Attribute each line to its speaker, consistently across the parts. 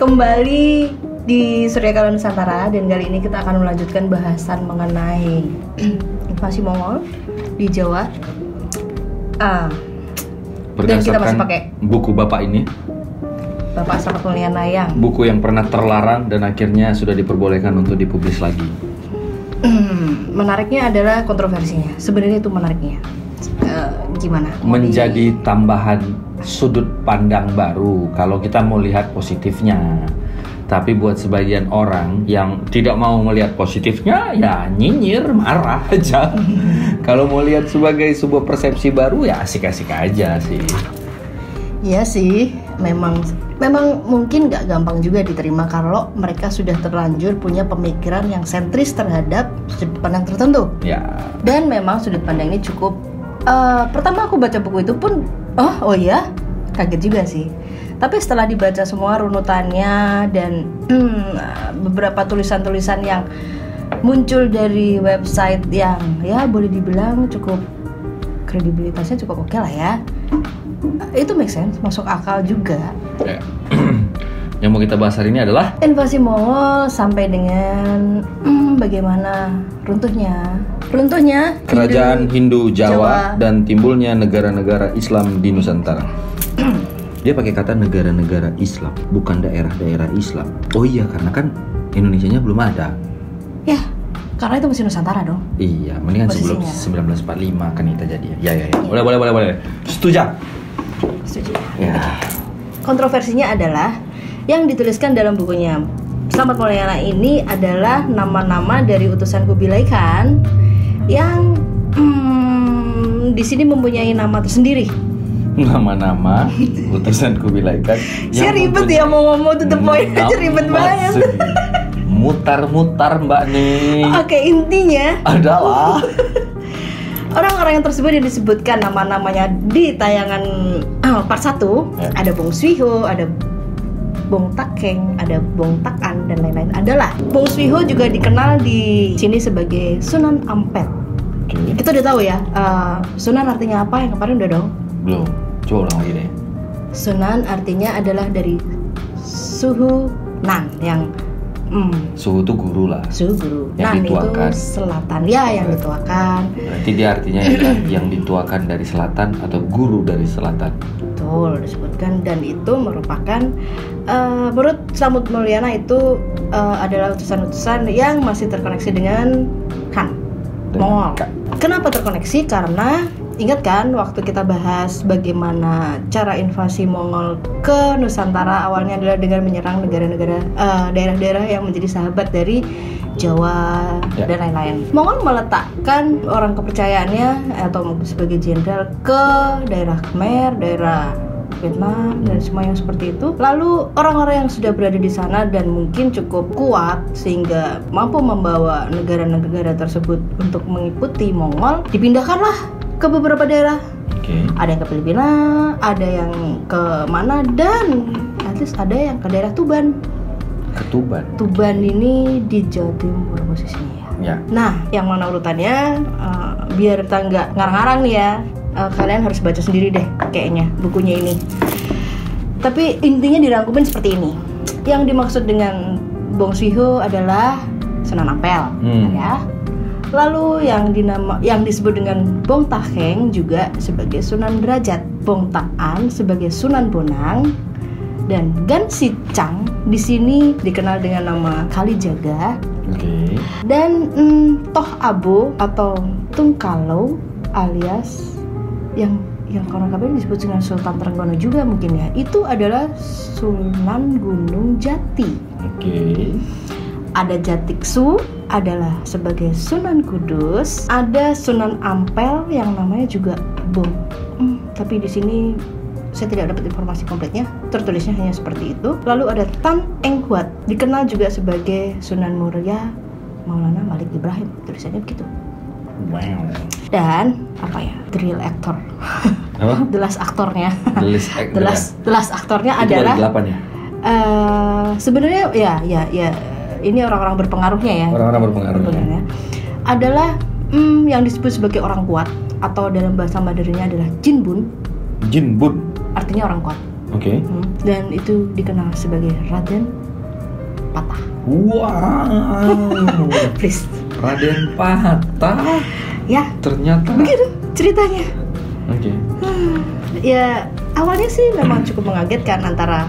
Speaker 1: Kembali di Surya Kala Nusantara, dan kali ini kita akan melanjutkan bahasan mengenai invasi Mongol di Jawa. Dan kita masih pakai
Speaker 2: buku Bapak ini,
Speaker 1: Bapak Slamet Mulyana, yang
Speaker 2: buku yang pernah terlarang dan akhirnya sudah diperbolehkan untuk dipublis lagi.
Speaker 1: Menariknya adalah kontroversinya. Sebenarnya itu menariknya. Gimana?
Speaker 2: Menjadi tambahan sudut pandang baru kalau kita mau lihat positifnya. Tapi buat sebagian orang yang tidak mau melihat positifnya, ya nyinyir, marah aja. Kalau mau lihat sebagai sebuah persepsi baru, ya asik-asik aja sih.
Speaker 1: Iya sih, memang mungkin nggak gampang juga diterima kalau mereka sudah terlanjur punya pemikiran yang sentris terhadap sudut pandang tertentu.
Speaker 2: Ya.
Speaker 1: Dan memang sudut pandang ini cukup. Pertama aku baca buku itu pun, oh ya, kaget juga sih. Tapi setelah dibaca semua runutannya dan beberapa tulisan-tulisan yang muncul dari website yang ya boleh dibilang cukup kredibilitasnya cukup oke lah ya. Itu make sense, masuk akal juga.
Speaker 2: Ya. Yang mau kita bahas hari ini adalah
Speaker 1: invasi Mongol sampai dengan bagaimana runtuhnya
Speaker 2: kerajaan Hindu Jawa dan timbulnya negara-negara Islam di Nusantara. Dia pakai kata negara-negara Islam, bukan daerah-daerah Islam. Oh iya, karena kan Indonesianya belum ada.
Speaker 1: Ya, karena itu masih Nusantara dong.
Speaker 2: Iya, mendingan sebelum 1945 kan kita jadi. Ya. Boleh. Setuju. Ya.
Speaker 1: Kontroversinya adalah yang dituliskan dalam bukunya Slamet Mulyana ini adalah nama-nama dari utusan Kubilai Khan yang di sini mempunyai nama tersendiri.
Speaker 2: Nama-nama utusan Kubilai Khan.
Speaker 1: Saya ribet ya mau ngomong to the point aja, ribet banget.
Speaker 2: Mutar-mutar mbak nih.
Speaker 1: Oke, intinya
Speaker 2: adalah
Speaker 1: orang-orang yang tersebut yang disebutkan nama-namanya di tayangan part 1 ya. Ada Bong Swiho, ada Bong Takeng, ada Bong Takan dan lain-lain. Adalah Bong Swiho juga dikenal di sini sebagai Sunan Ampel. Okay. Kita udah tahu ya, Sunan artinya apa yang kemarin udah dong?
Speaker 2: Belum, coba ulang lagi deh.
Speaker 1: Sunan artinya adalah dari suhu nan, yang
Speaker 2: suhu itu guru lah.
Speaker 1: Suhu guru.
Speaker 2: Yang
Speaker 1: nan
Speaker 2: dituakan.
Speaker 1: Itu selatan, ya yang dituakan.
Speaker 2: Berarti dia artinya yang dituakan dari selatan atau guru dari selatan.
Speaker 1: Betul, disebutkan, dan itu merupakan menurut Slamet Mulyana itu adalah utusan-utusan yang masih terkoneksi dengan Khan, Mongol. Kenapa terkoneksi? Karena ingat kan waktu kita bahas bagaimana cara invasi Mongol ke Nusantara awalnya adalah dengan menyerang negara-negara daerah-daerah yang menjadi sahabat dari Jawa dan lain-lain. Mongol meletakkan orang kepercayaannya atau sebagai jenderal ke daerah Khmer, daerah Vietnam dan semua yang seperti itu. Lalu orang-orang yang sudah berada di sana dan mungkin cukup kuat sehingga mampu membawa negara-negara tersebut untuk mengikuti Mongol, dipindahkanlah ke beberapa daerah.
Speaker 2: Okay. Ada
Speaker 1: yang ke Filipina, ada yang ke mana, dan at least ada yang ke daerah Tuban.
Speaker 2: Ke Tuban.
Speaker 1: Tuban ini di Jawa Timur posisinya ya. Nah, yang mana urutannya biar kita nggak ngarang-ngarang nih ya. Kalian harus baca sendiri deh kayaknya bukunya ini. Tapi intinya dirangkumin seperti ini. Yang dimaksud dengan Bong Swiho adalah Sunan Ampel, ya. Lalu yang disebut dengan Bong Takeng juga sebagai Sunan Derajat, Bong Takan sebagai Sunan Bonang, dan Gan Sicang di sini dikenal dengan nama Kalijaga.
Speaker 2: Okay.
Speaker 1: Dan Toh Abo atau Tungkalo alias yang konon kabarnya disebut dengan Sultan Trenggono juga mungkin ya. Itu adalah Sunan Gunung Jati.
Speaker 2: Okay.
Speaker 1: Ada Jatiksu adalah sebagai Sunan Kudus, ada Sunan Ampel yang namanya juga Bong. Tapi di sini saya tidak dapat informasi kompletnya, tertulisnya hanya seperti itu. Lalu ada Tan Eng Huat, dikenal juga sebagai Sunan Muria Maulana Malik Ibrahim, tulisannya begitu.
Speaker 2: Wow.
Speaker 1: Dan apa ya, the real actor, the last aktornya, the last aktornya itu adalah
Speaker 2: 8 ya.
Speaker 1: Sebenarnya ya ini orang-orang berpengaruhnya ya.
Speaker 2: Orang-orang berpengaruhnya
Speaker 1: adalah yang disebut sebagai orang kuat, atau dalam bahasa Mandarinnya adalah Jinbun.
Speaker 2: Jinbun
Speaker 1: artinya orang kuat.
Speaker 2: Oke.
Speaker 1: Dan itu dikenal sebagai Raden Patah.
Speaker 2: Wow.
Speaker 1: Please.
Speaker 2: Raden Patah.
Speaker 1: Ya.
Speaker 2: Ternyata.
Speaker 1: Begitu ceritanya.
Speaker 2: Oke.
Speaker 1: Ya awalnya sih memang cukup mengagetkan antara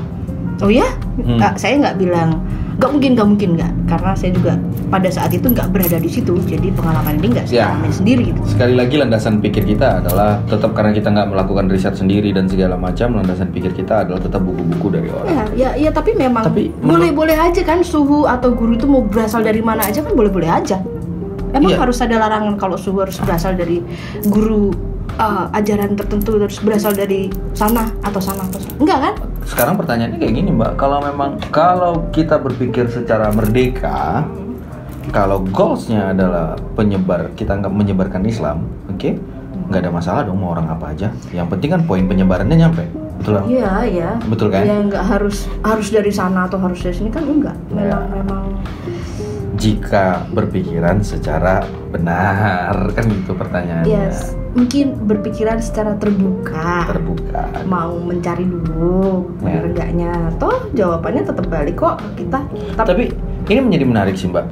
Speaker 1: saya nggak bilang nggak mungkin nggak, karena saya juga pada saat itu nggak berada di situ, jadi pengalaman ini nggak saya alami sendiri gitu.
Speaker 2: Sekali lagi landasan pikir kita adalah tetap karena kita nggak melakukan riset sendiri dan segala macam, landasan pikir kita adalah tetap buku-buku dari orang.
Speaker 1: Ya tapi memang boleh-boleh aja kan suhu atau guru itu mau berasal dari mana aja kan boleh-boleh aja. Emang harus ada larangan kalau suhu harus berasal dari guru ajaran tertentu, harus berasal dari sana atau enggak kan?
Speaker 2: Sekarang pertanyaannya kayak gini Mbak, kalau kita berpikir secara merdeka, kalau goalsnya adalah kita nggak menyebarkan Islam, oke? Nggak ada masalah dong mau orang apa aja. Yang penting kan poin penyebarannya nyampe, betul kan?
Speaker 1: Iya.
Speaker 2: Betul kan?
Speaker 1: Ya nggak harus dari sana atau harus dari sini kan enggak. Memang.
Speaker 2: Jika berpikiran secara benar, kan gitu pertanyaannya.
Speaker 1: Yes. Mungkin berpikiran secara terbuka. Mau mencari dulu benar enggaknya. Toh jawabannya tetap balik kok ke kita.
Speaker 2: Tapi ini menjadi menarik sih Mbak.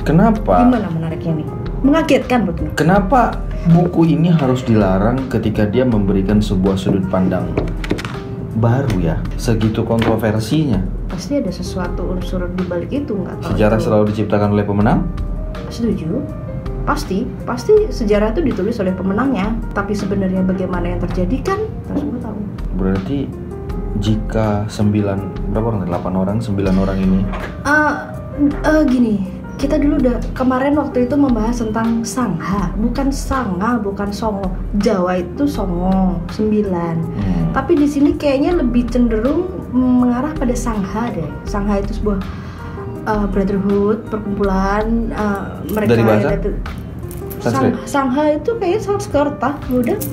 Speaker 2: Kenapa?
Speaker 1: Gimana menariknya nih? Mengagetkan betul.
Speaker 2: Kenapa buku ini harus dilarang ketika dia memberikan sebuah sudut pandang baru ya? Segitu kontroversinya.
Speaker 1: Pasti ada sesuatu unsur di balik itu, nggak tahu.
Speaker 2: Sejarah selalu diciptakan oleh pemenang?
Speaker 1: Setuju. Pasti sejarah itu ditulis oleh pemenangnya, tapi sebenarnya bagaimana yang terjadi kan kita semua tahu.
Speaker 2: Berarti jika 8 orang, 9 orang ini
Speaker 1: gini, kita dulu kemarin waktu itu membahas tentang Sangha, bukan Sanga, bukan Songo. Jawa itu Songo, 9. Tapi di sini kayaknya lebih cenderung mengarah pada Sangha deh. Sangha itu sebuah brotherhood, perkumpulan mereka.
Speaker 2: Dari bahasa?
Speaker 1: Sangha itu kayaknya Sanskerta,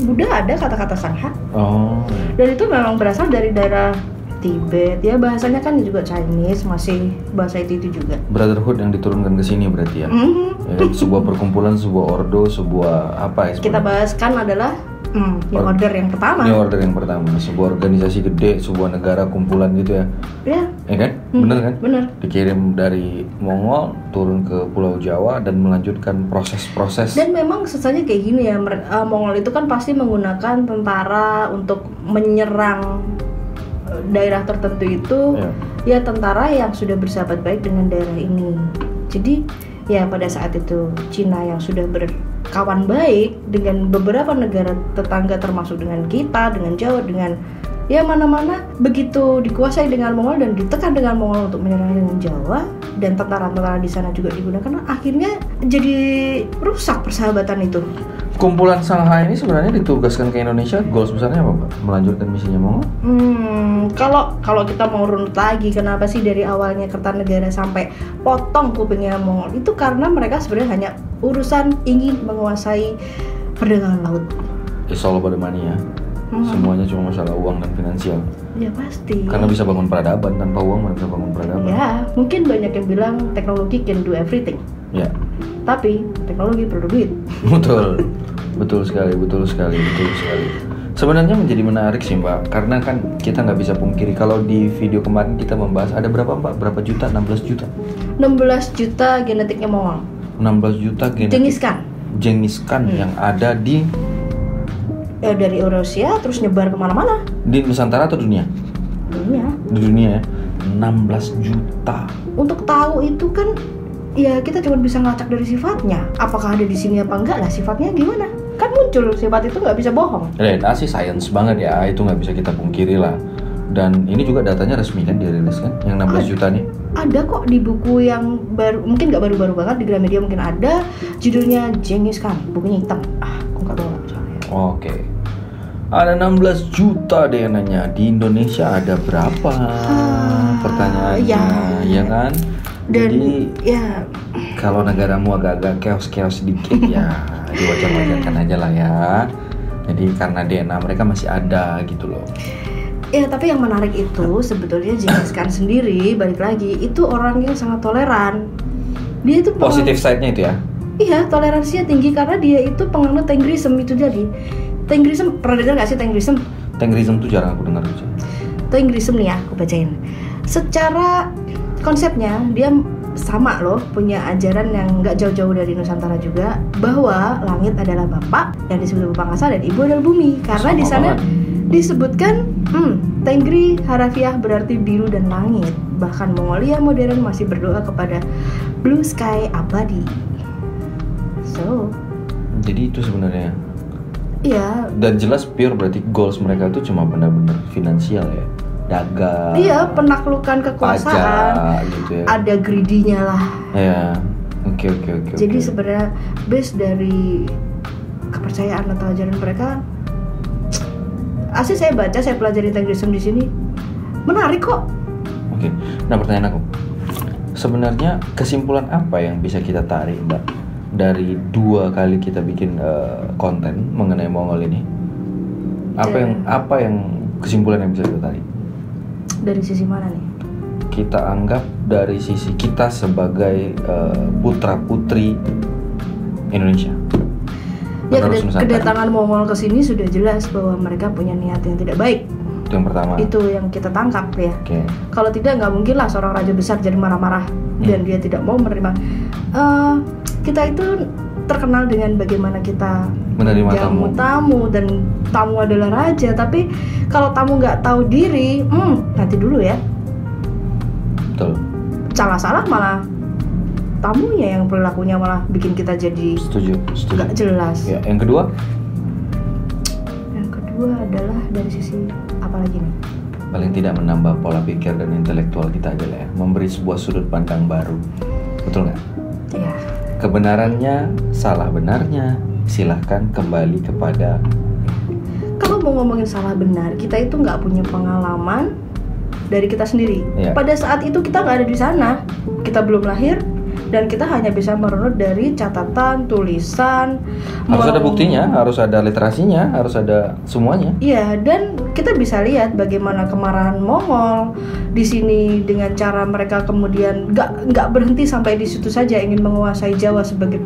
Speaker 1: Buddha ada kata-kata Sangha.
Speaker 2: Oh.
Speaker 1: Dan itu memang berasal dari daerah Tibet, ya bahasanya kan juga Chinese, masih bahasa itu juga.
Speaker 2: Brotherhood yang diturunkan ke sini berarti ya. Sebuah perkumpulan, sebuah ordo, sebuah apa ya?
Speaker 1: Kita bahas kan adalah New Order yang pertama.
Speaker 2: New Order yang pertama, sebuah organisasi gede, sebuah negara kumpulan gitu ya.
Speaker 1: Iya.
Speaker 2: Ya kan? Bener kan?
Speaker 1: Bener.
Speaker 2: Dikirim dari Mongol turun ke Pulau Jawa dan melanjutkan proses-proses.
Speaker 1: Dan memang sesanya kayak gini ya, Mongol itu kan pasti menggunakan tentara untuk menyerang daerah tertentu itu, ya tentara yang sudah bersahabat baik dengan daerah ini. Jadi ya pada saat itu Cina yang sudah berkawan baik dengan beberapa negara tetangga termasuk dengan kita, dengan Jawa, dengan ya mana-mana, begitu dikuasai dengan Mongol dan ditekan dengan Mongol untuk menyerang dengan Jawa, dan tentara-tentara di sana juga digunakan, akhirnya jadi rusak persahabatan itu.
Speaker 2: Kumpulan Sangha ini sebenarnya ditugaskan ke Indonesia, goals besarnya apa Mbak? Melanjutkan misinya Mongol?
Speaker 1: Kalau kita mau runut lagi, kenapa sih dari awalnya Kertanegara sampai potong kupingnya Mongol? Itu karena mereka sebenarnya hanya urusan ingin menguasai perdagangan laut.
Speaker 2: It's all about the money ya. Semuanya cuma masalah uang dan finansial.
Speaker 1: Ya pasti.
Speaker 2: Karena bisa bangun peradaban, tanpa uang mereka bangun peradaban.
Speaker 1: Ya, mungkin banyak yang bilang teknologi can do everything.
Speaker 2: Ya.
Speaker 1: Tapi teknologi perlu duit.
Speaker 2: Betul sekali. Sebenarnya menjadi menarik sih Mbak, karena kan kita nggak bisa pungkiri kalau di video kemarin kita membahas ada berapa Mbak? Berapa juta? 16 juta?
Speaker 1: 16 juta genetiknya Mongol.
Speaker 2: 16 juta genetik Genghis Khan yang ada di
Speaker 1: dari Eurasia terus nyebar kemana-mana.
Speaker 2: Di Nusantara atau dunia? Di dunia ya. 16 juta.
Speaker 1: Untuk tahu itu kan ya kita cuma bisa ngelacak dari sifatnya. Apakah ada di sini apa enggak lah, sifatnya gimana? Kan muncul sifat itu, nggak bisa bohong.
Speaker 2: DNA sih science banget ya, itu nggak bisa kita pungkiri lah. Dan ini juga datanya resmi kan dirilis kan, yang 16 juta nih.
Speaker 1: Ada kok di buku yang baru, mungkin nggak baru-baru banget, di Gramedia mungkin ada, judulnya Genghis Khan, bukunya hitam. Aku nggak tahu soalnya.
Speaker 2: Oke. Ada 16 juta DNA-nya. Di Indonesia ada berapa? Pertanyaannya, ya kan?
Speaker 1: Dan
Speaker 2: jadi
Speaker 1: ya
Speaker 2: kalau negaramu agak-agak chaos sedikit ya diwajar-wajarkan aja lah ya. Jadi karena DNA mereka masih ada gitu loh.
Speaker 1: Ya tapi yang menarik itu sebetulnya Genghis Khan sendiri, balik lagi, itu orang yang sangat toleran. Dia itu
Speaker 2: positif side-nya itu ya?
Speaker 1: Iya, toleransinya tinggi karena dia itu penganut Tengrism itu. Jadi Tengrism, pernah dengar nggak sih Tengrism?
Speaker 2: Tengrism tuh jarang aku dengar aja.
Speaker 1: Tenggerism nih ya, aku bacain. Secara konsepnya dia sama loh, punya ajaran yang nggak jauh-jauh dari Nusantara juga, bahwa langit adalah bapak yang disebut bapak angkasa dan ibu adalah bumi. Karena di sana disebutkan Tengri harafiah berarti biru dan langit. Bahkan Mongolia modern masih berdoa kepada blue sky abadi. So,
Speaker 2: jadi itu sebenarnya.
Speaker 1: Iya.
Speaker 2: Dan jelas pure berarti goals mereka itu cuma benar-benar finansial ya. Dagang.
Speaker 1: Iya, penaklukan kekuasaan.
Speaker 2: Pajak, gitu ya.
Speaker 1: Ada greedy-nya lah.
Speaker 2: Ya. Oke.
Speaker 1: Jadi sebenarnya base dari kepercayaan atau ajaran mereka, asli saya baca, saya pelajari Tenggerism di sini, menarik kok.
Speaker 2: Oke. Nah, pertanyaan aku, sebenarnya kesimpulan apa yang bisa kita tarik, Mbak, dari 2 kali kita bikin konten mengenai Mongol ini? Apa yang kesimpulan yang bisa kita tarik?
Speaker 1: Dari sisi mana nih?
Speaker 2: Kita anggap dari sisi kita sebagai putra-putri Indonesia.
Speaker 1: Ya, kedatangan Mongol ke sini sudah jelas bahwa mereka punya niat yang tidak baik.
Speaker 2: Itu yang pertama.
Speaker 1: Itu yang kita tangkap ya.
Speaker 2: Okay.
Speaker 1: Kalau tidak, nggak mungkin lah seorang raja besar jadi marah-marah dan dia tidak mau menerima. Kita itu terkenal dengan bagaimana kita
Speaker 2: menerima
Speaker 1: tamu dan tamu adalah raja. Tapi kalau tamu nggak tahu diri, nanti dulu ya.
Speaker 2: Betul.
Speaker 1: Salah malah tamunya yang perilakunya malah bikin kita jadi nggak jelas.
Speaker 2: Ya, yang kedua
Speaker 1: adalah dari sisi apa lagi nih?
Speaker 2: Paling tidak menambah pola pikir dan intelektual kita aja lah ya, memberi sebuah sudut pandang baru. Betul nggak?
Speaker 1: Iya.
Speaker 2: Kebenarannya, salah benarnya, silahkan kembali kepada.
Speaker 1: Kalau mau ngomongin salah benar, kita itu nggak punya pengalaman dari kita sendiri.
Speaker 2: Ya.
Speaker 1: Pada saat itu kita nggak ada di sana, kita belum lahir, dan kita hanya bisa merunut dari catatan, tulisan.
Speaker 2: Harus ada buktinya, harus ada literasinya, harus ada semuanya.
Speaker 1: Iya, dan kita bisa lihat bagaimana kemarahan Mongol di sini dengan cara mereka kemudian nggak berhenti sampai di situ saja, ingin menguasai Jawa sebagai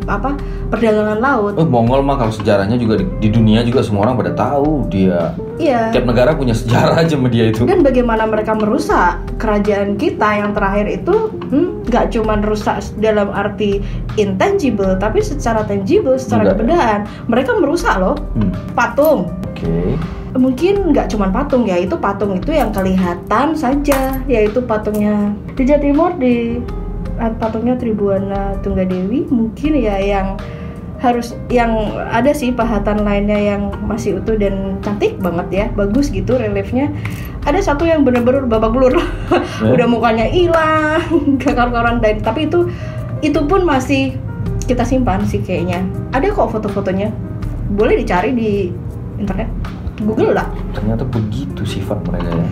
Speaker 1: perdagangan laut.
Speaker 2: Mongol mah kalau sejarahnya juga di dunia juga semua orang pada tahu dia.
Speaker 1: Iya.
Speaker 2: Tiap negara punya sejarah aja sama dia itu.
Speaker 1: Dan bagaimana mereka merusak kerajaan kita yang terakhir itu, nggak cuma rusak dalam arti intangible, tapi secara tangible, secara kebendaan. Mereka merusak loh patung.
Speaker 2: Oke.
Speaker 1: Mungkin nggak cuma patung ya, itu patung itu yang kelihatan saja, yaitu patungnya di Jawa Timur, di patungnya Tribuana Tunggadewi mungkin ya, yang ada sih pahatan lainnya yang masih utuh dan cantik banget ya, bagus gitu reliefnya. Ada satu yang bener-bener babak belur, udah mukanya hilang, kakar-karan, tapi itu pun masih kita simpan sih kayaknya. Ada kok foto-fotonya, boleh dicari di internet, Google lah.
Speaker 2: Ternyata begitu sifat mereka ya.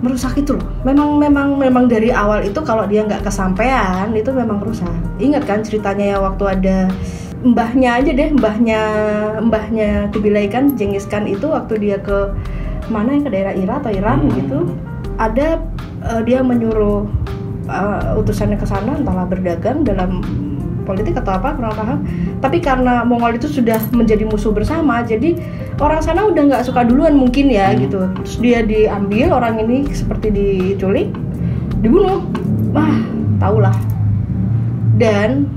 Speaker 1: Merusak itu loh. Memang dari awal itu kalau dia nggak kesampaian itu memang rusak. Ingat kan ceritanya ya, waktu ada mbahnya aja deh, mbahnya Kubilai Khan, Genghis Khan itu waktu dia ke mana, ke daerah Irak atau Iran gitu, ada dia menyuruh utusannya ke sana, entahlah berdagang dalam politik atau apa, kurang paham. Tapi karena Mongol itu sudah menjadi musuh bersama, jadi orang sana udah nggak suka duluan mungkin ya gitu. Terus dia diambil, orang ini seperti diculik, dibunuh. Wah, tahulah. Dan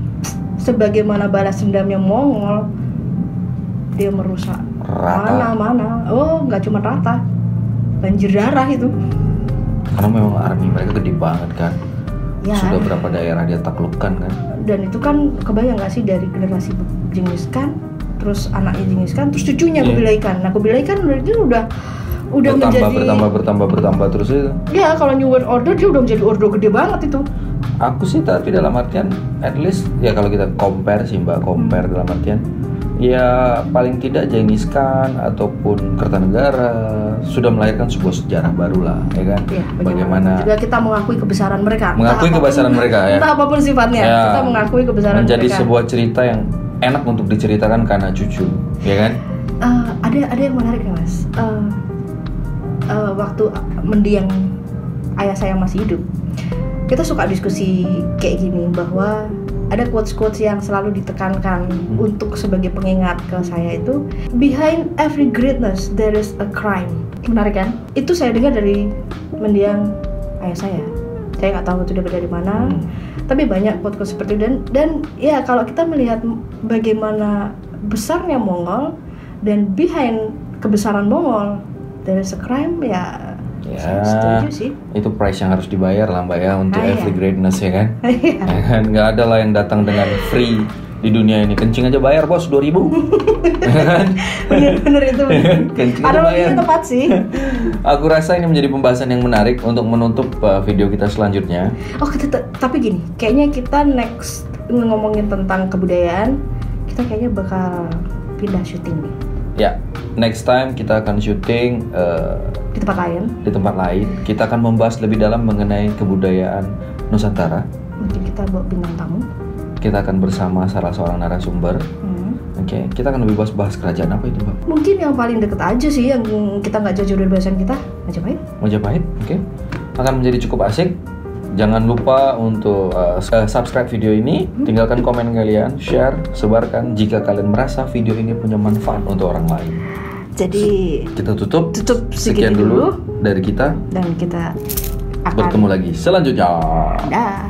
Speaker 1: sebagaimana balas dendamnya Mongol, dia merusak mana-mana. Oh, nggak cuma rata, banjir darah itu.
Speaker 2: Karena memang army mereka gede banget kan.
Speaker 1: Ya.
Speaker 2: Sudah berapa daerah dia taklukkan kan.
Speaker 1: Dan itu kan kebayang nggak sih, dari generasi Genghis Khan, terus anaknya Genghis Khan, terus cucunya Kubilai Khan. Nah, Kubilai Khan udah bertambah terus itu. Ya, kalau New World Order dia udah menjadi ordo gede banget itu.
Speaker 2: Aku sih tapi dalam artian at least ya, kalau kita compare dalam artian ya paling tidak Genghis Khan ataupun Kertanegara sudah melahirkan sebuah sejarah baru lah, ya kan?
Speaker 1: Ya,
Speaker 2: bagaimana
Speaker 1: juga kita mengakui kebesaran mereka.
Speaker 2: Ya.
Speaker 1: Entah apapun sifatnya, ya, kita mengakui kebesaran
Speaker 2: menjadi
Speaker 1: mereka.
Speaker 2: Sebuah cerita yang enak untuk diceritakan karena cucu, ya kan?
Speaker 1: Ada yang menarik nih Mas. Waktu mendiang ayah saya masih hidup, kita suka diskusi kayak gini, bahwa ada quotes-quotes yang selalu ditekankan untuk sebagai pengingat ke saya itu, behind every greatness there is a crime. Menarik kan? Itu saya dengar dari mendiang ayah saya nggak tahu itu dapat dari mana. Tapi banyak podcast seperti itu dan ya kalau kita melihat bagaimana besarnya Mongol dan behind kebesaran Mongol there is a crime, ya setuju sih.
Speaker 2: Itu price yang harus dibayar lah Mbak ya untuk every greatness ya kan.
Speaker 1: Iya.
Speaker 2: Ya kan nggak ada lah yang datang dengan free di dunia ini. Kencing aja bayar bos 2.000.
Speaker 1: Bener itu.
Speaker 2: Kencing
Speaker 1: Ada
Speaker 2: aja
Speaker 1: lagi
Speaker 2: bayar.
Speaker 1: tepat sih.
Speaker 2: Aku rasa ini menjadi pembahasan yang menarik untuk menutup video kita selanjutnya.
Speaker 1: Oh tapi gini, kayaknya kita next ngomongin tentang kebudayaan, kita kayaknya bakal pindah syuting nih.
Speaker 2: Ya, next time kita akan syuting
Speaker 1: Di tempat lain.
Speaker 2: Di tempat lain. Kita akan membahas lebih dalam mengenai kebudayaan Nusantara.
Speaker 1: Mungkin kita bawa bintang tamu.
Speaker 2: Kita akan bersama salah seorang narasumber. Oke, kita akan lebih bahas kerajaan apa itu, Mbak?
Speaker 1: Mungkin yang paling deket aja sih, yang kita nggak jauh-jauh dari bahasan kita, Majapahit.
Speaker 2: Majapahit, oke. Akan menjadi cukup asik. Jangan lupa untuk subscribe video ini, tinggalkan komen kalian, share, sebarkan jika kalian merasa video ini punya manfaat untuk orang lain.
Speaker 1: Jadi
Speaker 2: Kita tutup
Speaker 1: sekian
Speaker 2: sekian dulu dari kita.
Speaker 1: dan kita akan
Speaker 2: Bertemu lagi selanjutnya.
Speaker 1: dah.